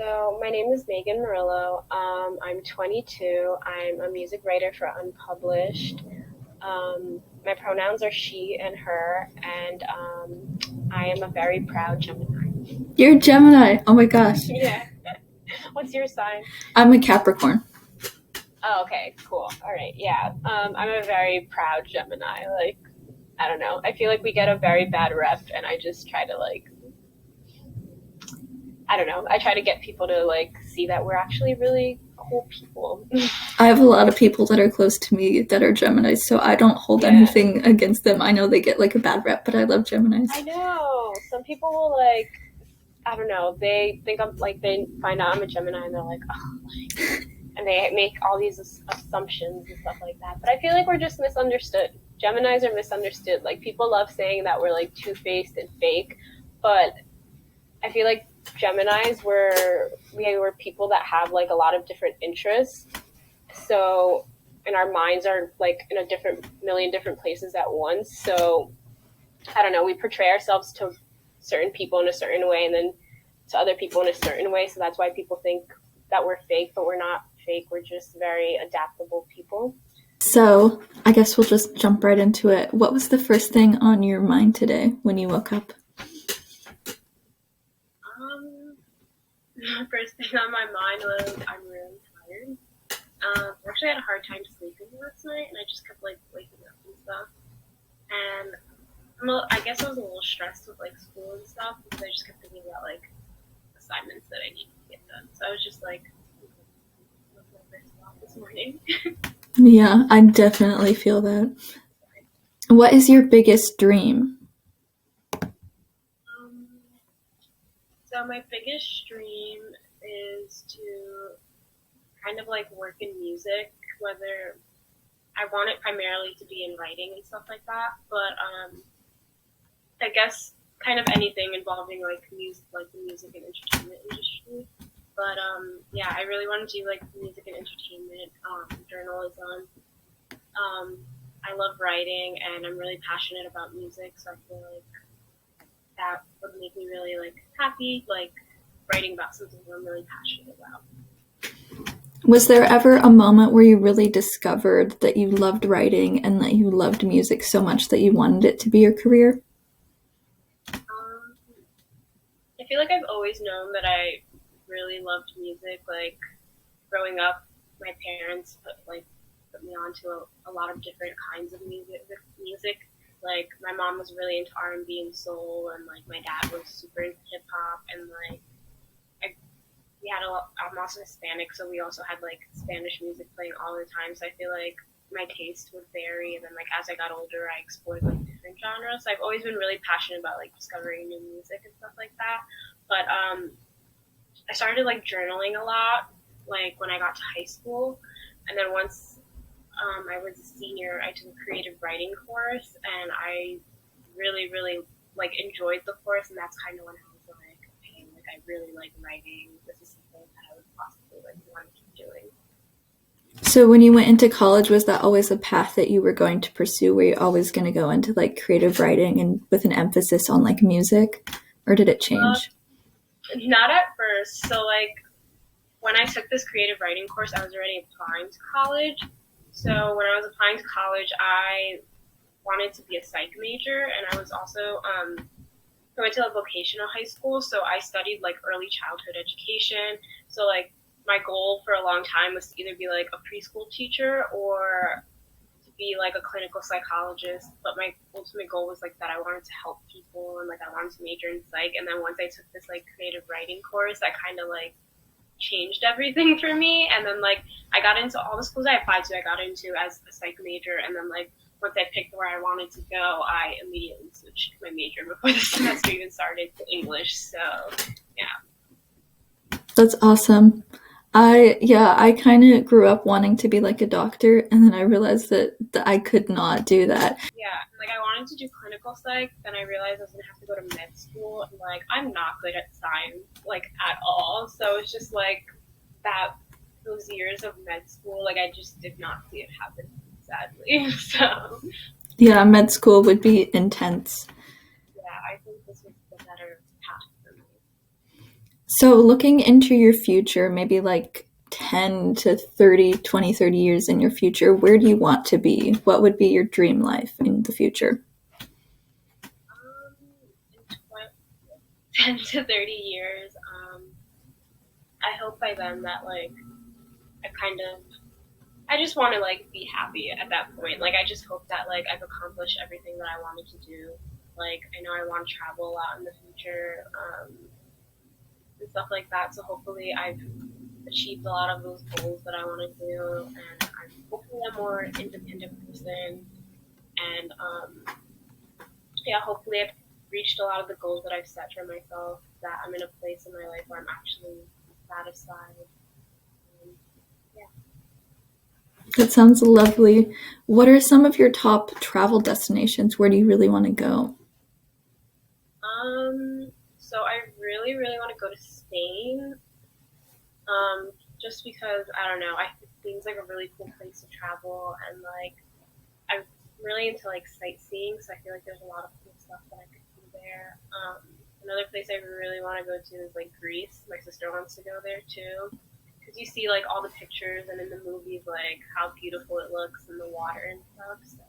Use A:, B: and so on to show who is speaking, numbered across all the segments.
A: So my name is Meagan Morillo. I'm 22. I'm a music writer for Unpublished. My pronouns are she and her, and I am a very proud Gemini.
B: You're a Gemini. Oh my gosh.
A: Yeah. What's your sign?
B: I'm a Capricorn.
A: Oh, okay, cool. All right, yeah. I'm a very proud Gemini. Like, I don't know. I feel like we get a very bad rep, and I just try to I don't know. I try to get people to see that we're actually really cool people.
B: I have a lot of people that are close to me that are Geminis, so I don't hold anything against them. I know they get a bad rep, but I love Geminis.
A: I know. Some people will I don't know. They think I'm they find out I'm a Gemini and they're like, oh, and they make all these assumptions and stuff like that. But I feel like we're just misunderstood. Geminis are misunderstood. People love saying that we're two-faced and fake, but I feel like Geminis were people that have a lot of different interests. So, and our minds are in a million different places at once. So, I don't know, we portray ourselves to certain people in a certain way and then to other people in a certain way. So that's why people think that we're fake, but we're not fake. We're just very adaptable people.
B: So I guess we'll just jump right into it. What was the first thing on your mind today when you woke up?
A: The first thing on my mind was I'm really tired. I actually had a hard time sleeping last night, and I just kept waking up and stuff. And I guess I was a little stressed with school and stuff because I just kept thinking about assignments that I need to get done. So I was just my first thought this morning.
B: Yeah, I definitely feel that. What is your biggest dream?
A: So my biggest dream is to kind of work in music, whether I want it primarily to be in writing and stuff like that, but I guess kind of anything involving music, the music and entertainment industry. But yeah, I really want to do music and entertainment, journalism. I love writing, and I'm really passionate about music, so I feel that would make me really happy, writing about something I'm really passionate about.
B: Was there ever a moment where you really discovered that you loved writing and that you loved music so much that you wanted it to be your career?
A: I feel like I've always known that I really loved music. Growing up, my parents put me on to a lot of different kinds of music. My mom was really into R&B and soul, and my dad was super into hip hop, and I'm also Hispanic, so we also had Spanish music playing all the time. So I feel like my taste would vary, and then as I got older, I explored different genres. So I've always been really passionate about discovering new music and stuff like that. But I started journaling a lot when I got to high school, and then once I was a senior, I took a creative writing course, and I really enjoyed the course, and that's kind of when I was okay, I really like writing. This is something that I would possibly want to keep doing.
B: So when you went into college, was that always a path that you were going to pursue? Were you always going to go into creative writing and with an emphasis on music, or did it change?
A: Not at first. So when I took this creative writing course, I was already applying to college. So when I was applying to college, I wanted to be a psych major, and I was also I went to a vocational high school, so I studied early childhood education. So my goal for a long time was to either be a preschool teacher or to be a clinical psychologist. But my ultimate goal was that I wanted to help people, and I wanted to major in psych. And then once I took this creative writing course, that kind of changed everything for me. And then I got into all the schools I applied to, I got into as a psych major, and then once I picked where I wanted to go, I immediately switched my major before the semester even started to English. So yeah.
B: That's awesome. I kind of grew up wanting to be a doctor, and then I realized that I could not do that.
A: Yeah, I wanted to do clinical psych, then I realized I was going to have to go to med school, and I'm not good at science, at all. So it's just that those years of med school, I just did not see it happen, sadly. So
B: yeah, med school would be intense.
A: Yeah, I think this was the better path for me.
B: So looking into your future, maybe like 10 to 30, 20, 30 years in your future, where do you want to be? What would be your dream life in the future?
A: In 10 to 30 years, I hope by then that like I kind of I just want to like be happy at that point. Like I just hope that like I've accomplished everything that I wanted to do. Like I know I want to travel a lot in the future, and stuff like that. So hopefully I've achieved a lot of those goals that I want to do, and I'm hopefully a more independent person. And yeah, hopefully I've reached a lot of the goals that I've set for myself. That I'm in a place in my life where I'm actually satisfied. And, yeah.
B: That sounds lovely. What are some of your top travel destinations? Where do you really want to go?
A: So I really, really want to go to Spain. Just because I don't know, it seems like a really cool place to travel, and like I'm really into like sightseeing, so I feel like there's a lot of cool stuff that I could do there. Another place I really want to go to is like Greece. My sister wants to go there too, because you see like all the pictures and in the movies like how beautiful it looks in the water and stuff. So,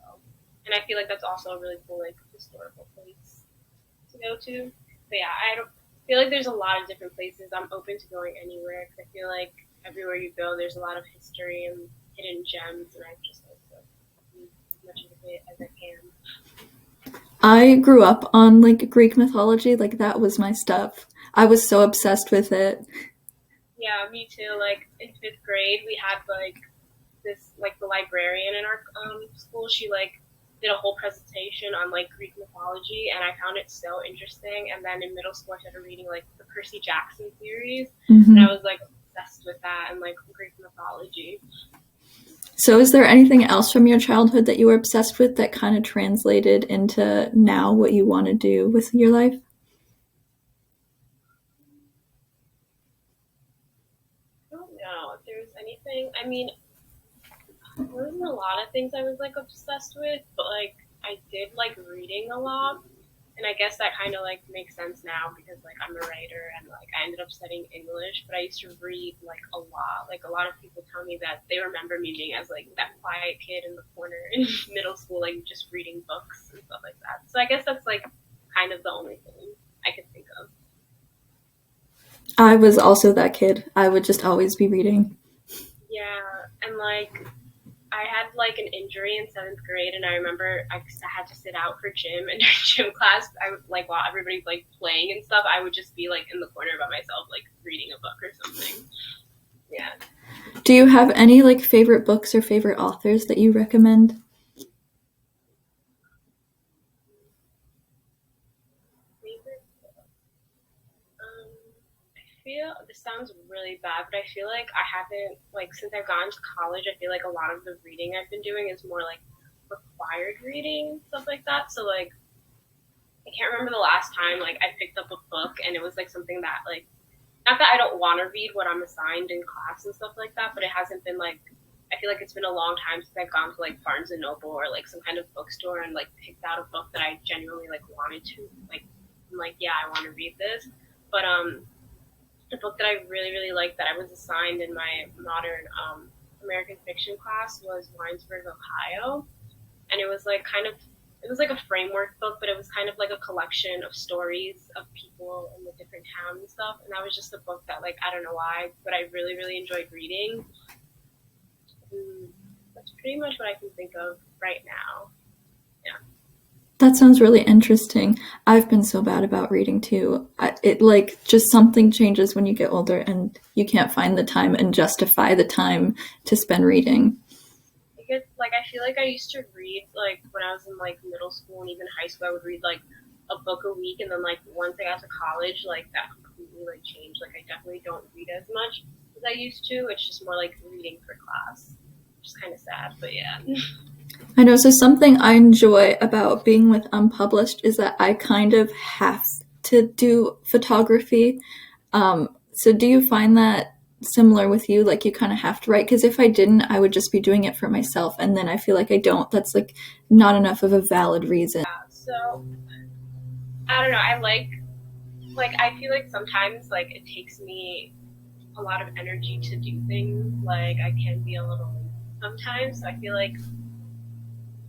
A: and I feel like that's also a really cool like historical place to go to. But yeah, I don't feel like there's a lot of different places. I'm open to going anywhere because I feel like everywhere you go, there's a lot of history and hidden gems, and I just like to see as much of it as I can.
B: I grew up on like Greek mythology, like that was my stuff. I was so obsessed with it.
A: Yeah, me too. Like in fifth grade, we had like this like the librarian in our school. She like did a whole presentation on like Greek mythology, and I found it so interesting. And then in middle school, I started reading like the Percy Jackson series, and I
B: Mm-hmm.
A: was like obsessed with that and like Greek mythology.
B: So, is there anything else from your childhood that you were obsessed with that kind of translated into now what you want to do with your life?
A: I don't know if there's anything. I mean, there wasn't a lot of things I was like obsessed with, but like I did like reading a lot, and I guess that kind of like makes sense now because like I'm a writer and like I ended up studying English, but I used to read like a lot. Like a lot of people tell me that they remember me being as like that quiet kid in the corner in middle school, like just reading books and stuff like that. So I guess that's like kind of the only thing I could think of.
B: I was also that kid. I would just always be reading.
A: Yeah, and like I had like an injury in seventh grade, and I remember I had to sit out for gym. And during gym class, I would like while everybody's like playing and stuff, I would just be like in the corner by myself, like reading a book or something. Yeah.
B: Do you have any like favorite books or favorite authors that you recommend?
A: Favorite book? I feel this sounds really bad, but I feel like I haven't like since I've gone to college. I feel like a lot of the reading I've been doing is more like required reading stuff like that. So like I can't remember the last time like I picked up a book and it was like something that like not that I don't want to read what I'm assigned in class and stuff like that, but it hasn't been like I feel like it's been a long time since I've gone to like Barnes and Noble or like some kind of bookstore and like picked out a book that I genuinely like wanted to like I'm like yeah I want to read this, but the book that I really really liked that I was assigned in my modern American fiction class was Winesburg, Ohio, and it was like kind of it was like a framework book, but it was kind of like a collection of stories of people in the different towns and stuff. And that was just a book that like I don't know why, but I really really enjoyed reading. And that's pretty much what I can think of right now. Yeah.
B: That sounds really interesting. I've been so bad about reading too. It like just something changes when you get older and you can't find the time and justify the time to spend reading.
A: I get like I feel like I used to read like when I was in like middle school and even high school. I would read like a book a week, and then like once I got to college, like that completely like changed. Like I definitely don't read as much as I used to. It's just more like reading for class, which is kind of sad, but yeah.
B: I know, so something I enjoy about being with Unpublished is that I kind of have to do photography. So do you find that similar with you? Like you kind of have to write? Because if I didn't, I would just be doing it for myself. And then I feel like I don't. That's like not enough of a valid reason.
A: So I don't know. I like like I feel like sometimes like it takes me a lot of energy to do things. Like I can be a little sometimes. So I feel like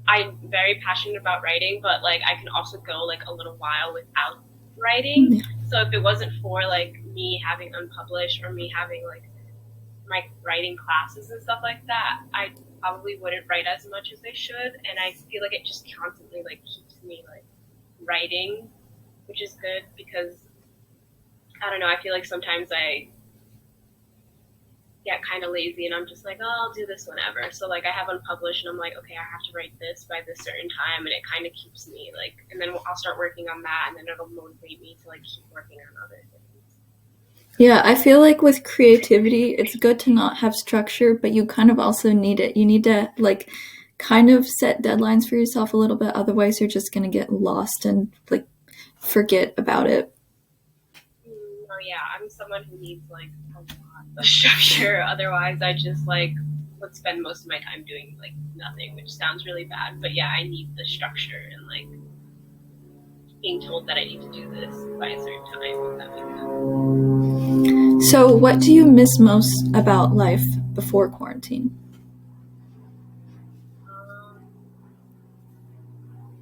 A: I'm very passionate about writing, but like I can also go like a little while without writing.
B: Yeah.
A: So if it wasn't for like me having Unpublished or me having like my writing classes and stuff like that, I probably wouldn't write as much as I should. And I feel like it just constantly like keeps me like writing, which is good because I don't know. I feel like sometimes I get kind of lazy and I'm just like, oh, I'll do this whenever. So like I have Unpublished and I'm like, okay, I have to write this by this certain time, and it kind of keeps me like, and then I'll start working on that, and then it'll motivate me to like keep working on other things.
B: Yeah, I feel like with creativity, it's good to not have structure, but you kind of also need it. You need to like kind of set deadlines for yourself a little bit, otherwise you're just going to get lost and like forget about it.
A: Oh yeah, I'm someone who needs like a lot of structure. Otherwise, I just like would spend most of my time doing like nothing, which sounds really bad. But yeah, I need the structure and like being told that I need to do this by a certain time. If that makes sense.
B: So, what do you miss most about life before quarantine?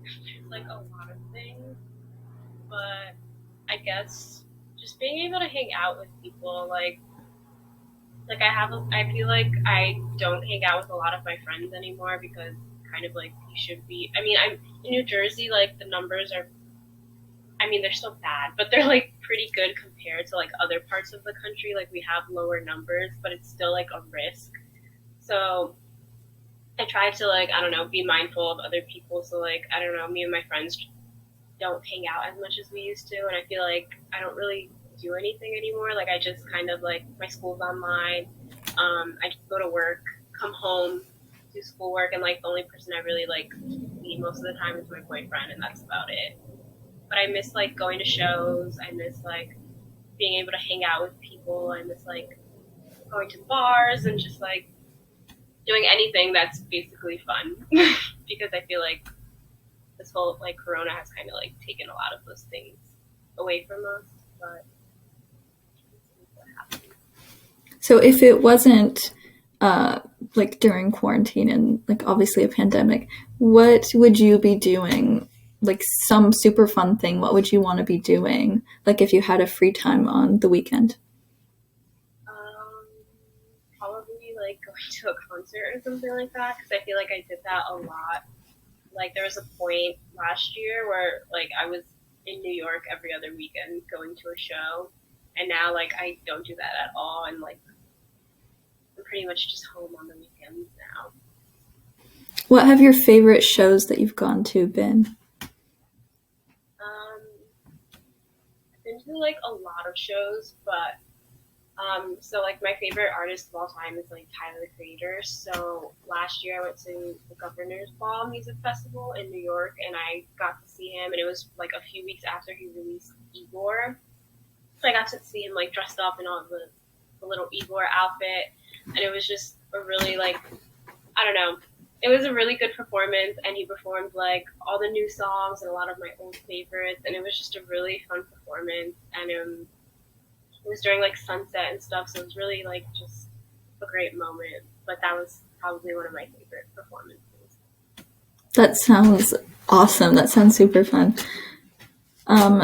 A: There's like a lot of things, but I guess just being able to hang out with people, I feel like I don't hang out with a lot of my friends anymore because kind of like you should be. I mean, I'm in New Jersey, like the numbers are. I mean, they're still bad, but they're like pretty good compared to like other parts of the country. Like we have lower numbers, but it's still like a risk. So I try to like I don't know be mindful of other people. So like I don't know, me and my friends don't hang out as much as we used to, and I feel like I don't really do anything anymore. Like I just kind of like my school's online. I just go to work, come home, do schoolwork, and like the only person I really like see most of the time is my boyfriend, and that's about it. But I miss like going to shows. I miss like being able to hang out with people. I miss like going to bars and just like doing anything that's basically fun because I feel like this whole like corona has kind of like taken a lot of those things away from us. But
B: So, if it wasn't like during quarantine and like obviously a pandemic, what would you be doing? Like some super fun thing, what would you want to be doing? Like if you had a free time on the weekend?
A: um, probably like going to a concert or something like that because I feel like I did that a lot. Like there was a point last year where like I was in New York every other weekend going to a show, and now like I don't do that at all, and like I'm pretty much just home on the weekends now.
B: What have your favorite shows that you've gone to been?
A: Um, I've been to like a lot of shows, but so like my favorite artist of all time is like Tyler the Creator. So last year I went to the Governor's Ball Music Festival in New York, and I got to see him, and it was like a few weeks after he released Igor. So I got to see him like dressed up in all the little Igor outfit, and it was just a really like I don't know. It was a really good performance, and he performed like all the new songs and a lot of my old favorites, and it was just a really fun performance. And it was during like sunset and stuff, so it was really like just a great moment. But that was probably one of my favorite performances.
B: That sounds awesome. That sounds super fun. Um,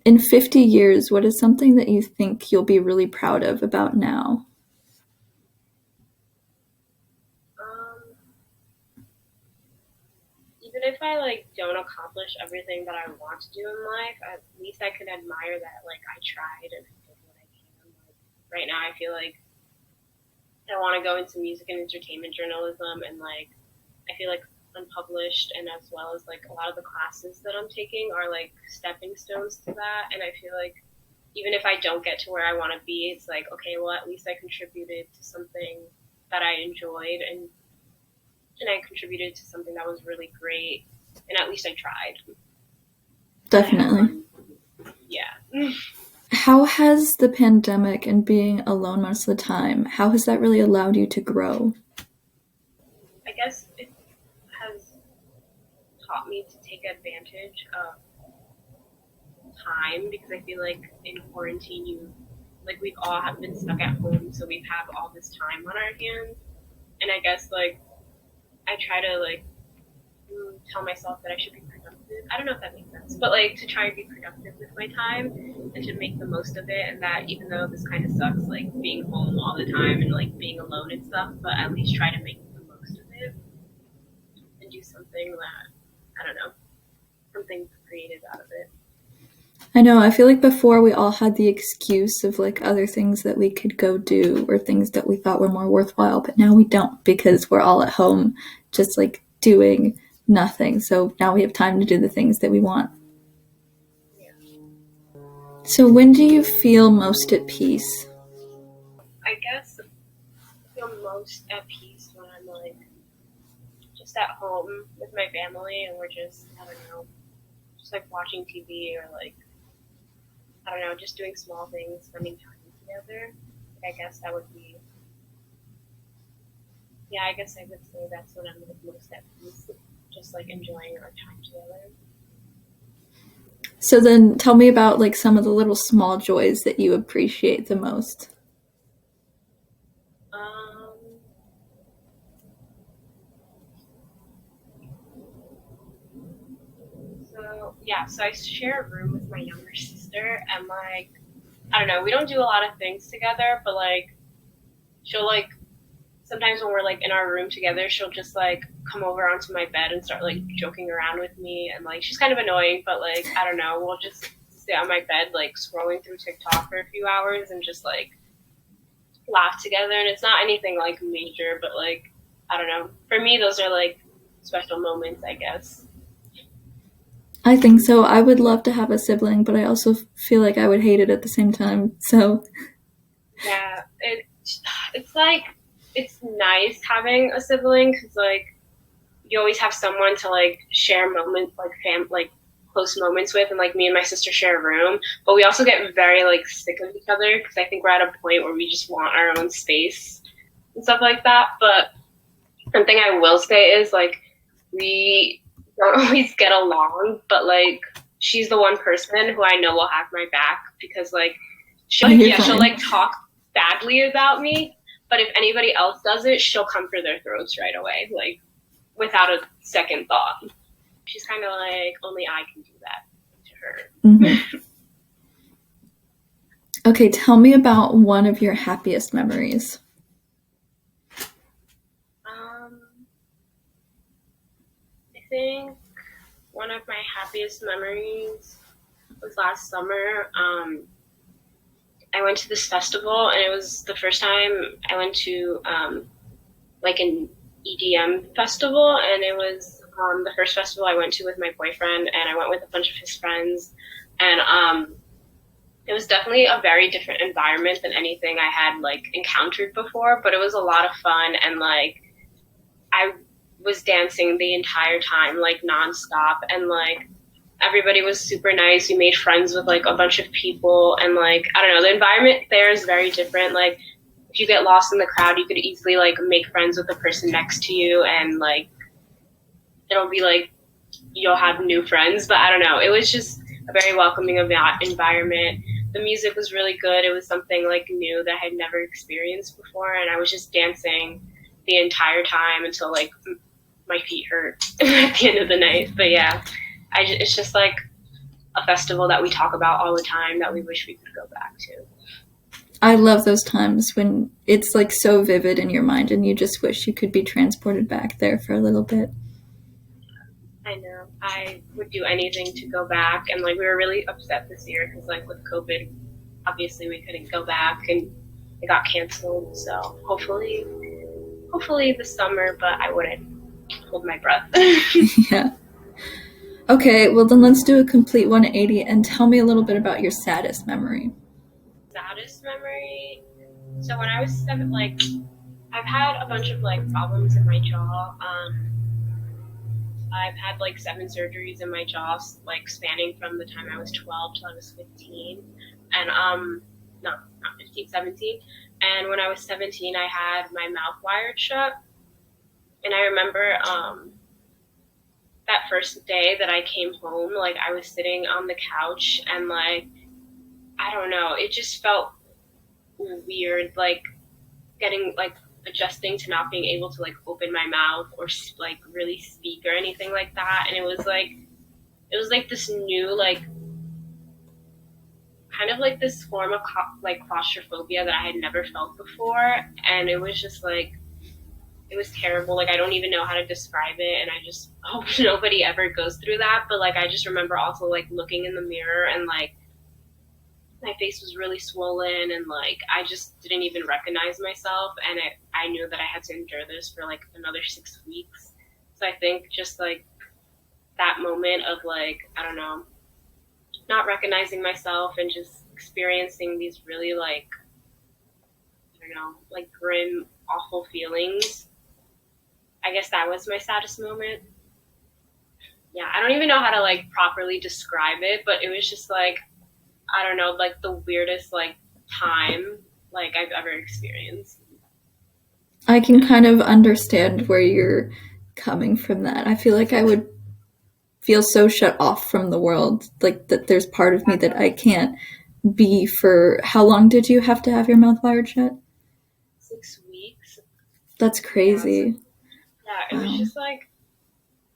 B: in 50 years, what is something that you think you'll be really proud of about now?
A: Um, Even if I like don't accomplish everything that I want to do in life, at least I can admire that like I tried and I did what I can. Like right now, I feel like I want to go into music and entertainment journalism, and like I feel like Unpublished and as well as like a lot of the classes that I'm taking are like stepping stones to that. And I feel like even if I don't get to where I want to be, it's like okay, well at least I contributed to something that I enjoyed, and I contributed to something that was really great, and at least I tried.
B: Definitely.
A: Yeah.
B: How has the pandemic and being alone most of the time, how has that really allowed you to grow?
A: I guess it has taught me to take advantage of time, because I feel like in quarantine we've all have been stuck at home, so we've have all this time on our hands. And I guess like I try to tell myself that I should be productive. I don't know if that makes sense, but like to try and be productive with my time and to make the most of it. And that even though this kind of sucks, like being home all the time and like being alone and stuff, but at least try to make the most of it and do something that, I don't know, something creative out of it.
B: I know, I feel like before we all had the excuse of like other things that we could go do or things that we thought were more worthwhile, but now we don't because we're all at home just like doing nothing. So now we have time to do the things that we want.
A: Yeah.
B: So when do you feel most at peace?
A: I guess I feel most at peace when I'm like just at home with my family and we're just, I don't know, just like watching TV or like, I don't know, just doing small things, spending time together. I guess that would be, yeah, I guess I would say that's when I'm like most at peace, just like enjoying our time together.
B: So then tell me about like some of the little small joys that you appreciate the most.
A: Um, so I share a room with my younger sister, and like, I don't know, we don't do a lot of things together, but like, she'll like, sometimes when we're like in our room together, she'll just like come over onto my bed and start like joking around with me, and like, she's kind of annoying, but like, I don't know, we'll just sit on my bed like scrolling through TikTok for a few hours and just like laugh together. And it's not anything like major, but like, I don't know, for me those are like special moments, I guess.
B: I think so. I would love to have a sibling, but I also feel like I would hate it at the same time. So,
A: Yeah, it's like it's nice having a sibling because like you always have someone to like share moments, like like close moments with, and like me and my sister share a room, but we also get very like sick of each other because I think we're at a point where we just want our own space and stuff like that. But one thing I will say is like we don't always get along, but like she's the one person who I know will have my back because like she'll like talk badly about me, but if anybody else does it, she'll come for their throats right away, like without a second thought. She's kind of like, only I can do that to her.
B: Mm-hmm. Okay, tell me about one of your happiest memories.
A: I think one of my happiest memories was last summer. I went to this festival, and it was the first time I went to like an EDM festival, and it was the first festival I went to with my boyfriend, and I went with a bunch of his friends, and it was definitely a very different environment than anything I had like encountered before, but it was a lot of fun, and like I was dancing the entire time, like nonstop, and like everybody was super nice. We made friends with like a bunch of people, and like I don't know, the environment there is very different. Like if you get lost in the crowd, you could easily like make friends with the person next to you, and like it'll be like you'll have new friends. But I don't know, it was just a very welcoming environment. The music was really good. It was something like new that I had never experienced before, and I was just dancing the entire time until like my feet hurt at the end of the night. But yeah, it's just like a festival that we talk about all the time that we wish we could go back to.
B: I love those times when it's like so vivid in your mind and you just wish you could be transported back there for a little bit.
A: I know. I would do anything to go back, and like we were really upset this year because like with COVID, obviously we couldn't go back and it got canceled. So hopefully this summer, but I wouldn't hold my breath.
B: Yeah. Okay, well then let's do a complete 180 and tell me a little bit about your saddest memory.
A: Saddest memory. So when I was 7, like I've had a bunch of like problems in my jaw. I've had like 7 surgeries in my jaw, like spanning from the time I was 12 till I was 15, and no, not 15, 17. And when I was 17, I had my mouth wired shut, and I remember that first day that I came home, like I was sitting on the couch and like I don't know, it just felt weird, like getting like adjusting to not being able to like open my mouth or like really speak or anything like that. And it was like this new like kind of like this form of like claustrophobia that I had never felt before, and it was just like it was terrible. Like I don't even know how to describe it, and I just hope nobody ever goes through that. But like I just remember also like looking in the mirror and like my face was really swollen and like I just didn't even recognize myself, and I knew that I had to endure this for like another 6 weeks. So I think just like that moment of like I don't know, not recognizing myself and just experiencing these really like I don't know, like grim, awful feelings. I guess that was my saddest moment. Yeah, I don't even know how to like properly describe it, but it was just like I don't know, like the weirdest like time like I've ever experienced.
B: I can kind of understand where you're coming from that. I feel like I would feel so shut off from the world, like that there's part of me that I can't be for. How long did you have to have your mouth wired shut?
A: 6 weeks.
B: That's
A: Yeah, so
B: crazy.
A: yeah, it was
B: Wow.
A: just like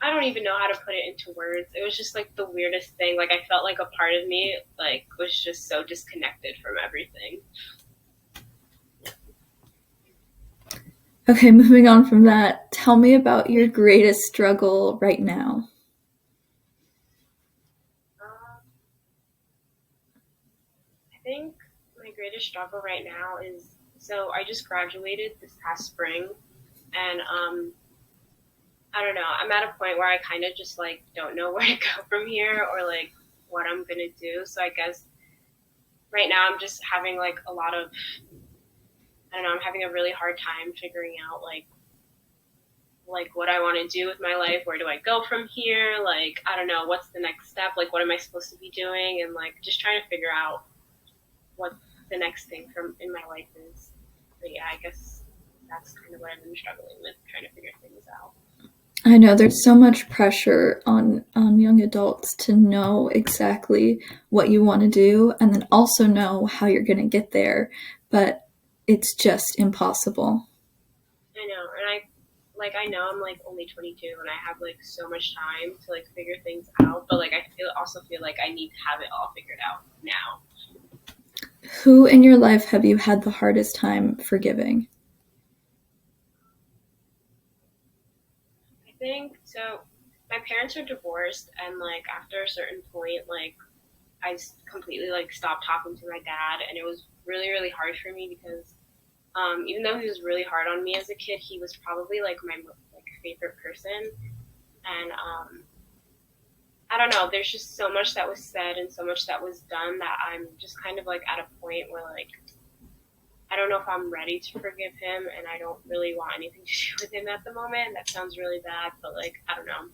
A: I don't even know how to put it into words. It was just like the weirdest thing. Like I felt like a part of me like was just so disconnected from everything.
B: Okay, moving on from that, tell me about your greatest struggle right now.
A: Um, I think my greatest struggle right now is so I just graduated this past spring, and I don't know. I'm at a point where I kind of just like don't know where to go from here or like what I'm gonna do. So I guess right now I'm just having like a lot of I don't know. I'm having a really hard time figuring out like what I want to do with my life. Where do I go from here? Like I don't know. What's the next step? Like what am I supposed to be doing? And like just trying to figure out what the next thing from in my life is. But yeah, I guess that's kind of what I've been struggling with, trying to figure things out.
B: I know there's so much pressure on young adults to know exactly what you want to do and then also know how you're going to get there, but it's just impossible.
A: I know, and I know I'm like only 22 and I have like so much time to like figure things out, but like I feel like I need to have it all figured out now.
B: Who in your life have you had the hardest time forgiving?
A: I think so. My parents are divorced, and like after a certain point, like I completely like stopped talking to my dad, and it was really hard for me because even though he was really hard on me as a kid, he was probably like my like favorite person, and I don't know. There's just so much that was said and so much that was done that I'm just kind of like at a point where like I don't know if I'm ready to forgive him, and I don't really want anything to do with him at the moment. That sounds really bad, but like I don't know.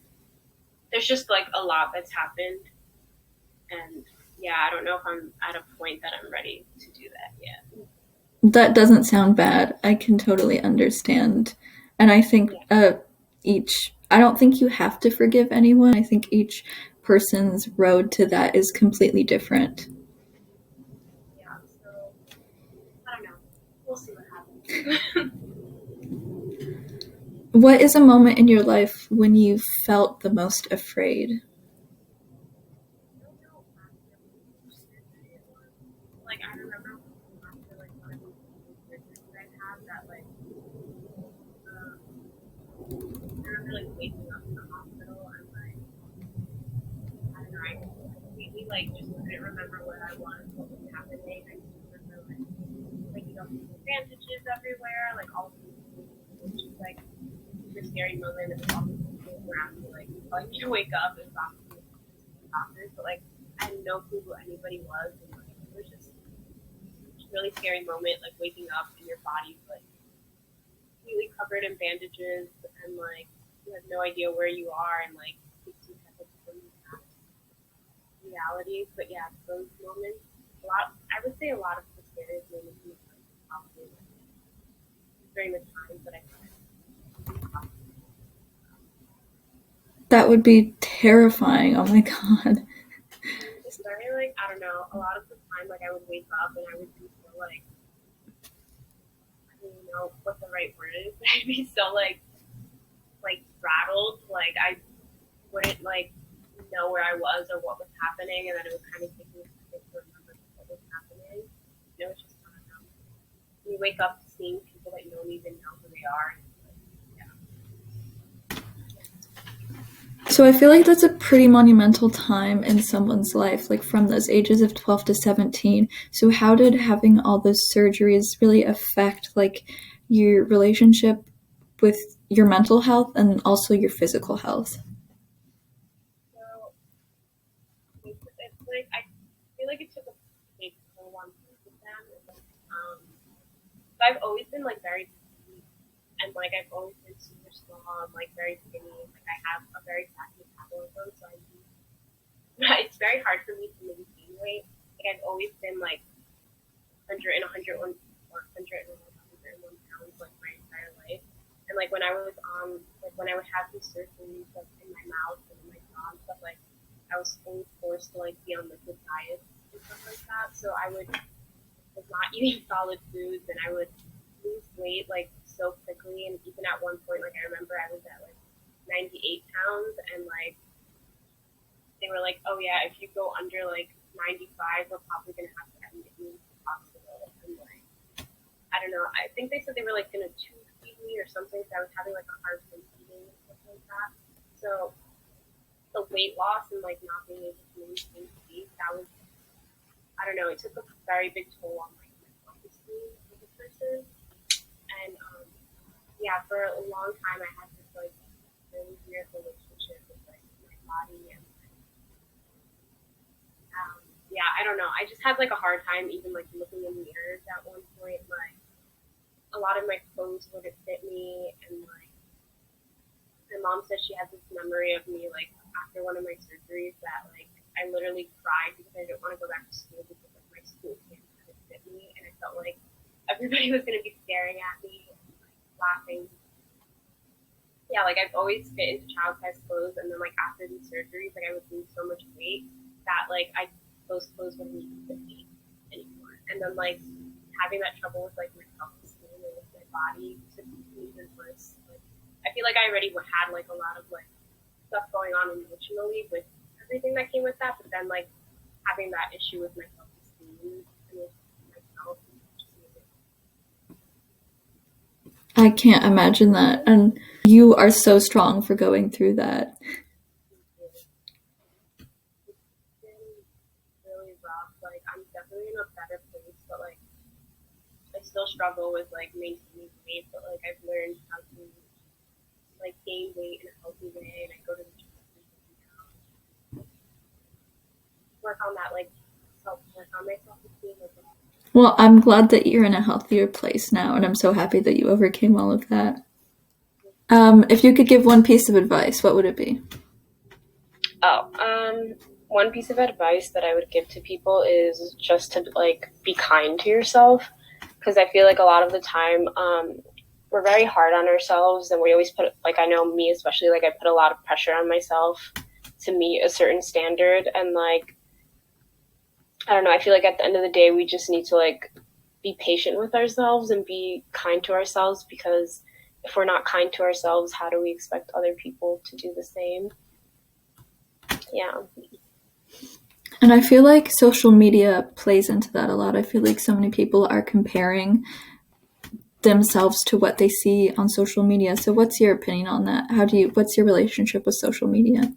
A: There's just like a lot that's happened, and yeah, I don't know if I'm at a point that I'm ready to do that yet.
B: That doesn't sound bad. I can totally understand. And I think
A: Yeah,
B: I don't think you have to forgive anyone. I think each person's road to that is completely different.
A: yeah. So I don't know. We'll see what happens.
B: What is a moment in your life when you felt the most afraid?
A: I don't know actually which surgery it was. Like I remember after like one of these surgeries that I had that like um, I remember like waking up in the hospital and like I don't know, I completely like just couldn't remember where I was, what was happening. I just remember like waking up with bandages everywhere, like all of these things. It was just like super scary moment and all these people around me like telling me to wake up and talk to me doctors, but like I had no clue who anybody was, and like it was just a really scary moment, like waking up and your body's like completely covered in bandages and like you have no idea where you are and like it's you have like some reality. But yeah, those moments, a lot. I would say a lot of the scariest moments in my life, probably like, during the times that I
B: That would be terrifying. Oh my god.
A: It's very like, I don't know, a lot of the time like I would wake up and I would be so like, I don't even know what the right word is. I'd be so like rattled, like I wouldn't like know where I was or what was happening, and then it would kind of take me a second to remember what was happening. It was just, I don't know. You wake up seeing people that you don't even know who they are.
B: So I feel like that's a pretty monumental time in someone's life, like from those ages of 12 to 17. So how did having all those surgeries really affect like your relationship with your mental health and also your physical health?
A: So it's like I feel like it took a big toll on both of them. So I've always been like very petite, and like I've always been super strong, like very skinny. Like I have a very fast metabolism, so it's very hard for me to maintain weight. Like I've always been like 100 and 101 or 100 and 101 pounds like my entire life. And like when I was on, like when I would have these surgeries like in my mouth and in my jaw and stuff, like I was always forced to like be on liquid diets and stuff like that. So I would was not eating solid foods, and I would lose weight like so quickly. And even at one point, like I remember I was at like 98 pounds, and like they were like, "Oh yeah, if you go under like 95, we're probably gonna have to admit you to the hospital." And like I don't know, I think they said they were like gonna tube feed me or something. So I was having like a hard time eating and stuff like that. So the weight loss and like not being able to maintain weight, that was, I don't know, it took a very big toll on like my self-esteem as a person. And yeah, for a long time I had this like really weird relationship with like my body, and yeah, I don't know. I just had like a hard time even like looking in mirrors at one point. Like a lot of my clothes wouldn't fit me, and like my mom said she had this memory of me like after one of my surgeries that like I literally cried because I didn't want to go back to school because like my school pants couldn't fit me, and I felt like everybody was gonna be staring at me and like laughing. Yeah, like I've always fit into child size clothes, and then like after these surgeries, like I would lose so much weight that like I those clothes wouldn't even fit me anymore. And then like having that trouble with like my self esteem and with my body to be even worse. Like I feel like I already had like a lot of like stuff going on emotionally with everything that came with that, but then like having that issue with my self esteem and with myself just made it.
B: I can't imagine that. And you are so strong for going through that.
A: It's been really rough. Like I'm definitely in a better place, but like I still struggle with like maintaining weight. But like I've learned how to like gain weight in a healthy way, and I go to the gym now. Work on that like self work on my self esteem as well.
B: Well, I'm glad that you're in a healthier place now, and I'm so happy that you overcame all of that. If you could give one piece of advice, what would it be?
A: Oh, one piece of advice that I would give to people is just to like be kind to yourself, because I feel like a lot of the time we're very hard on ourselves, and we always put, like I know me especially, like I put a lot of pressure on myself to meet a certain standard, and like I don't know, I feel like at the end of the day we just need to like be patient with ourselves and be kind to ourselves, because if we're not kind to ourselves, how do we expect other people to do the same? Yeah.
B: And I feel like social media plays into that a lot. I feel like so many people are comparing themselves to what they see on social media. So what's your opinion on that? What's your relationship with social media?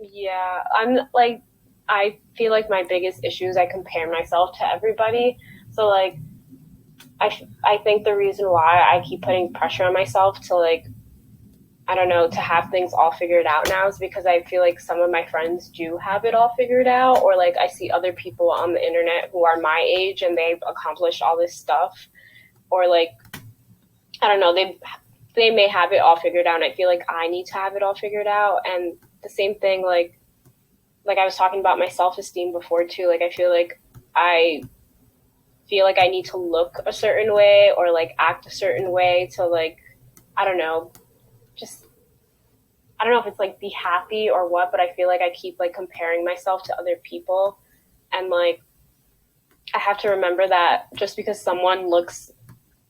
A: Yeah, I'm like, I feel like my biggest issue is I compare myself to everybody. So like, I think the reason why I keep putting pressure on myself to like, I don't know, to have things all figured out now is because I feel like some of my friends do have it all figured out, or like I see other people on the internet who are my age and they've accomplished all this stuff, or like, I don't know, they may have it all figured out, and I feel like I need to have it all figured out. And the same thing, like I was talking about my self-esteem before too, like I I feel like I need to look a certain way or like act a certain way to like, I don't know, just I don't know if it's like be happy or what, but I feel like I keep like comparing myself to other people, and like I have to remember that just because someone looks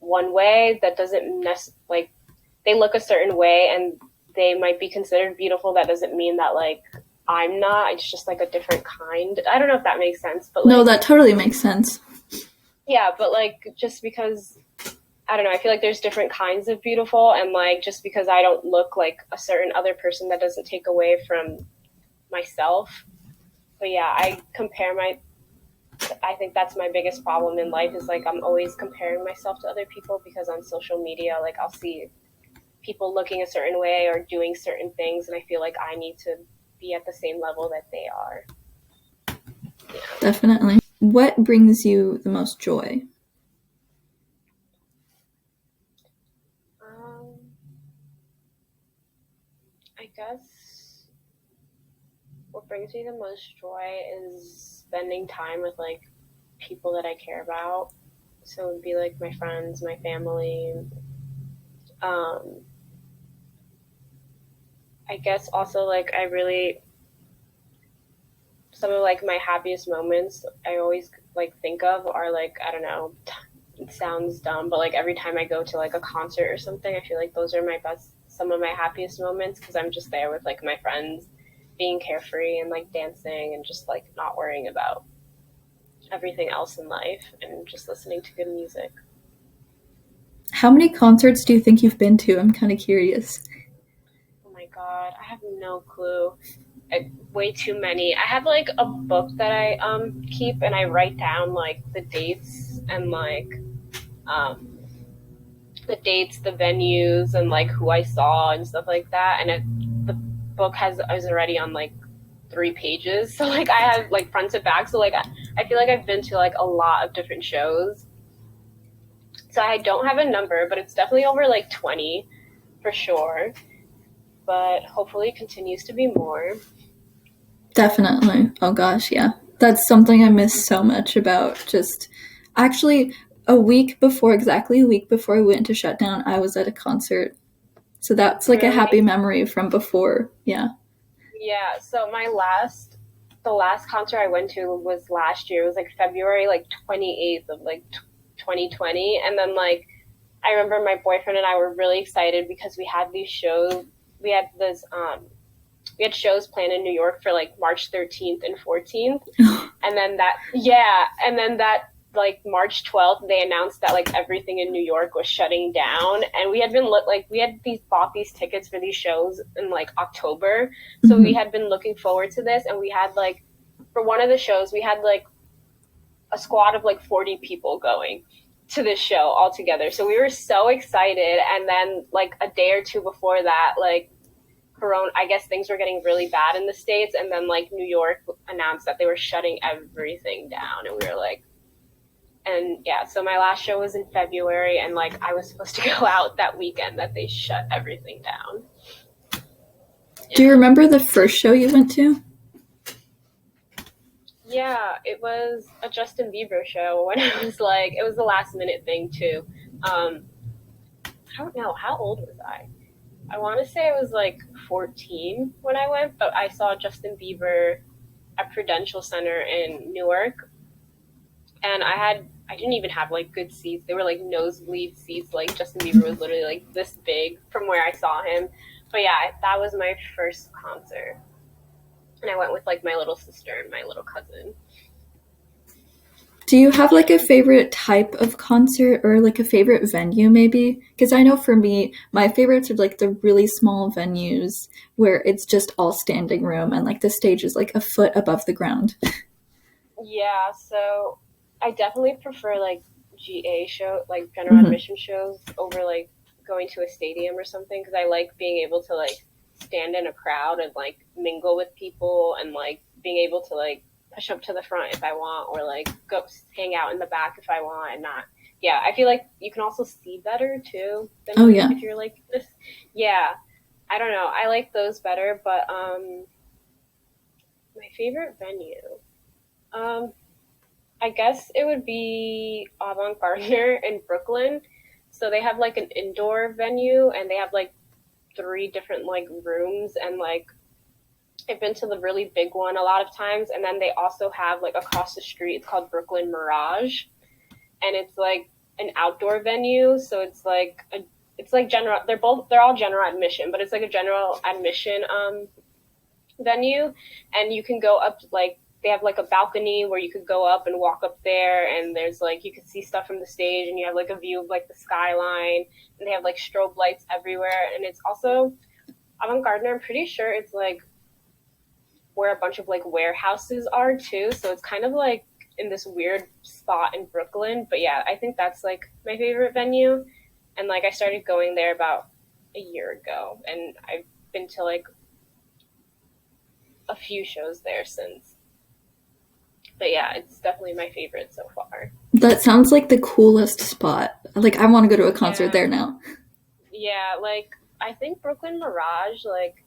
A: one way, that doesn't like they look a certain way and they might be considered beautiful. That doesn't mean that like I'm not. It's just like a different kind. I don't know if that makes sense, but
B: No,
A: like
B: that totally makes sense.
A: yeah, but like just because I don't know, I feel like there's different kinds of beautiful, and like just because I don't look like a certain other person, that doesn't take away from myself. But yeah, I think that's my biggest problem in life is like I'm always comparing myself to other people because on social media, like I'll see people looking a certain way or doing certain things, and I feel like I need to be at the same level that they are. Yeah.
B: Definitely. What brings you the most joy?
A: Um, I guess what brings me the most joy is spending time with like people that I care about. So it would be like my friends, my family. Um, I guess also like I really some of like my happiest moments I always like think of are like I don't know, it sounds dumb, but like every time I go to like a concert or something, I feel like those are my best, some of my happiest moments because I'm just there with like my friends, being carefree and like dancing and just like not worrying about everything else in life and just listening to good music.
B: How many concerts do you think you've been to? I'm kind of curious.
A: Oh my god, I have no clue. Way too many. I have like a book that I keep and I write down like the dates and like um the dates, the venues, and like who I saw and stuff like that. And the book is already on like 3 pages, so like I have like front to back. So like I feel like I've been to like a lot of different shows. So I don't have a number, but it's definitely over like 20 for sure. But hopefully it continues to be more.
B: Definitely. Oh gosh, yeah. That's something I miss so much about just actually exactly a week before I went into shutdown, I was at a concert. So that's like a happy
A: Really?
B: memory from before. Yeah.
A: Yeah. So the last concert I went to was last year. It was like February like 28th of like 2020, and then like I remember my boyfriend and I were really excited because we had these shows. We had this we had shows planned in New York for like March 13th and 14th. And then that like March 12th they announced that like everything in New York was shutting down, and we had been like we had these bought these tickets for these shows in like October. So we
B: Mhm.
A: had been looking forward to this, and we had like for one of the shows we had like a squad of like 40 people going to this show all together. So we were so excited, and then like a day or two before that, like Corona, I guess things were getting really bad in the States, and then like New York announced that they were shutting everything down, and we were like, and yeah, so my last show was in February, and like I was supposed to go out that weekend that they shut everything down.
B: Do you
A: Yeah.
B: remember the first show you went to?
A: Yeah, it was a Justin Bieber show when I was like, it was a last minute thing too. I don't know, how old was I? I want to say I was like 14 when I went, but I saw Justin Bieber at Prudential Center in Newark, and I didn't even have like good seats. They were like nosebleed seats. Like Justin Bieber was literally like this big from where I saw him. But yeah, that was my first concert, and I went with like my little sister and my little cousin.
B: Do you have like a favorite type of concert or like a favorite venue maybe? Because I know for me, my favorites are like the really small venues where it's just all standing room and like the stage is like a foot above the ground.
A: Yeah, so I definitely prefer like GA show, like general
B: Mm-hmm.
A: admission shows, over like going to a stadium or something because I like being able to like stand in a crowd and like mingle with people and like being able to like push up to the front if I want or like go hang out in the back if I want and not. Yeah, I feel like you can also see better too
B: Oh
A: than
B: yeah.
A: if you're like this. Yeah, I don't know. I like those better, but my favorite venue. Um, I guess it would be Avant Gardner in Brooklyn. So they have like an indoor venue and they have like 3 different like rooms, and like I've been to the really big one a lot of times, and then they also have like across the street, it's called Brooklyn Mirage, and it's like an outdoor venue, so it's like general, they're all general admission, but it's like a general admission venue, and you can go up, like they have like a balcony where you could go up and walk up there, and there's like you can see stuff from the stage, and you have like a view of like the skyline, and they have like strobe lights everywhere, and it's also avant-garde. I'm pretty sure it's like where a bunch of like warehouses are too, so it's kind of like in this weird spot in Brooklyn. But yeah, I think that's like my favorite venue, and like I started going there about a year ago, and I've been to like a few shows there since. But yeah, it's definitely my favorite so far.
B: That sounds like the coolest spot. Like, I want to go to a concert
A: Yeah,
B: there now.
A: yeah, like I think Brooklyn Mirage, like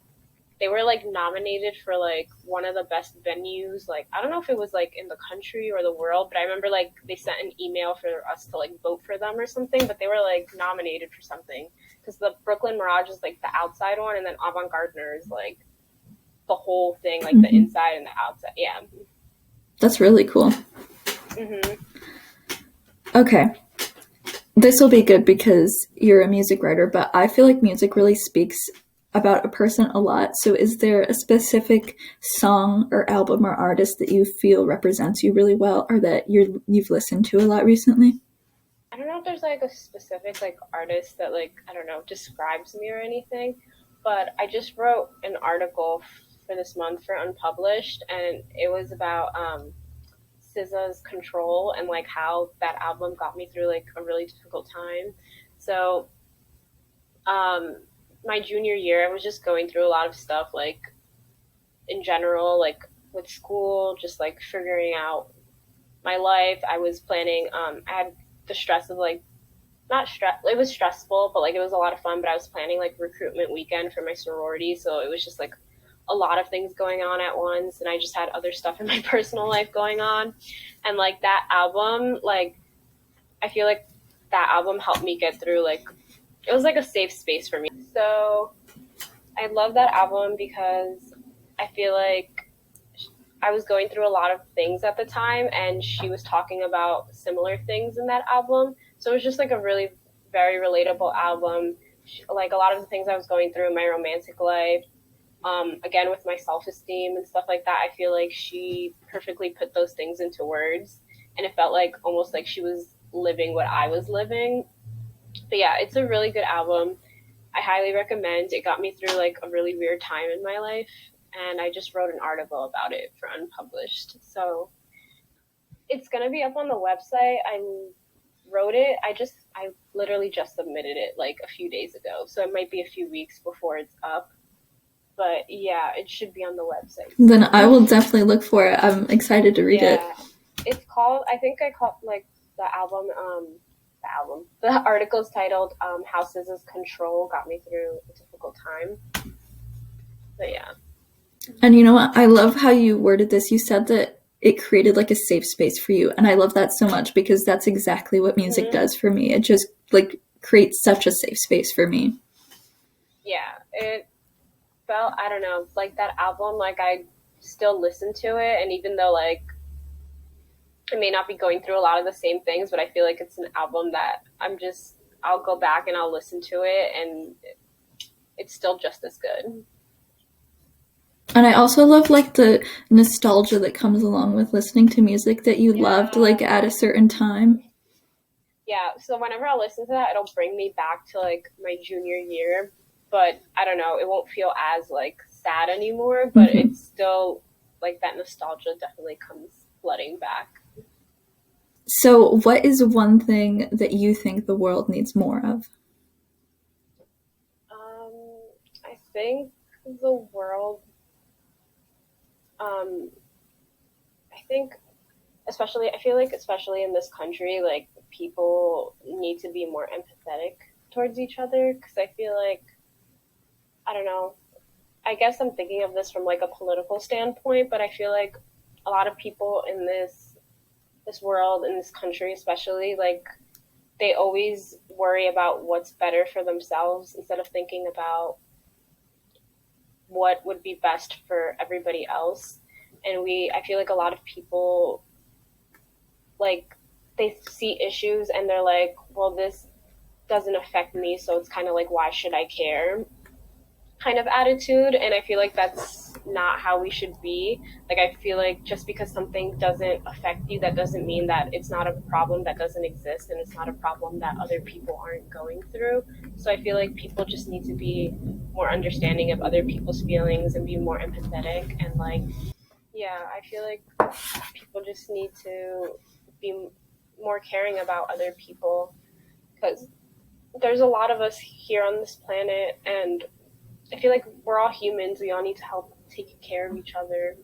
A: they were like nominated for like one of the best venues. Like I don't know if it was like in the country or the world, but I remember like they sent an email for us to like vote for them or something. But they were like nominated for something, because the Brooklyn Mirage is like the outside one, and then Avant Gardner is like the whole thing, like the
B: Hmm.
A: inside and the outside. Yeah.
B: That's really cool.
A: Mhm.
B: Okay. This will be good because you're a music writer, but I feel like music really speaks about a person a lot. So, is there a specific song or album or artist that you feel represents you really well, or that you've listened to a lot recently?
A: I don't know if there's like a specific like artist that like I don't know describes me or anything, but I just wrote an article for this month for Unpublished, and it was about SZA's Control, and like how that album got me through like a really difficult time. So um, my junior year, I was just going through a lot of stuff, like in general, like with school, just like figuring out my life. I was planning. I had the stress of like not stress. It was stressful, but like it was a lot of fun. But I was planning like recruitment weekend for my sorority, so it was just like a lot of things going on at once, and I just had other stuff in my personal life going on. And like that album, like I feel like that album helped me get through, like it was like a safe space for me. So I love that album because I feel like I was going through a lot of things at the time, and she was talking about similar things in that album. So it was just like a really very relatable album. Like a lot of the things I was going through in my romantic life, again with my self-esteem and stuff like that, I feel like she perfectly put those things into words, and it felt like almost like she was living what I was living. But yeah, it's a really good album. I highly recommend. It got me through like a really weird time in my life, and I just wrote an article about it for Unpublished. So it's gonna be up on the website. I wrote it. I literally just submitted it like a few days ago, so it might be a few weeks before it's up. But yeah, it should be on the website
B: Then I
A: soon.
B: will definitely look for it. I'm excited to read it.
A: Yeah, it's called. I think I called like the album. The album. The article is titled "How SZA's Control Got Me Through a Difficult Time." But yeah.
B: And you know what? I love how you worded this. You said that it created like a safe space for you. And I love that so much because that's exactly what music
A: Mm-hmm.
B: does for me. It just like creates such a safe space for me.
A: Yeah, it felt, I don't know, like that album, like I still listen to it, and even though like I may not be going through a lot of the same things, but I feel like it's an album that I'll go back and I'll listen to it, and it's still just as good.
B: And I also love like the nostalgia that comes along with listening to music that you loved
A: Yeah.
B: like at a certain time.
A: Yeah, so whenever I listen to that, it'll bring me back to like my junior year, but I don't know, it won't feel as like sad anymore, but
B: Hmm.
A: it's still like that nostalgia definitely comes flooding back.
B: So, what is one thing that you think the world needs more of?
A: I think the world, um, I think especially, I feel like especially in this country, like people need to be more empathetic towards each other, because I feel like, I don't know, I guess I'm thinking of this from like a political standpoint, but I feel like a lot of people in this world, in this country especially, like they always worry about what's better for themselves instead of thinking about what would be best for everybody else. And I feel like a lot of people, like, they see issues and they're like, well, this doesn't affect me, so it's kind of like, why should I care, kind of attitude. And I feel like that's not how we should be. Like, I feel like just because something doesn't affect you, that doesn't mean that it's not a problem that doesn't exist, and it's not a problem that other people aren't going through. So I feel like people just need to be more understanding of other people's feelings and be more empathetic. And like, yeah, I feel like people just need to be more caring about other people, because there's a lot of us here on this planet, and I feel like we're all humans. We all need to help take care of each other.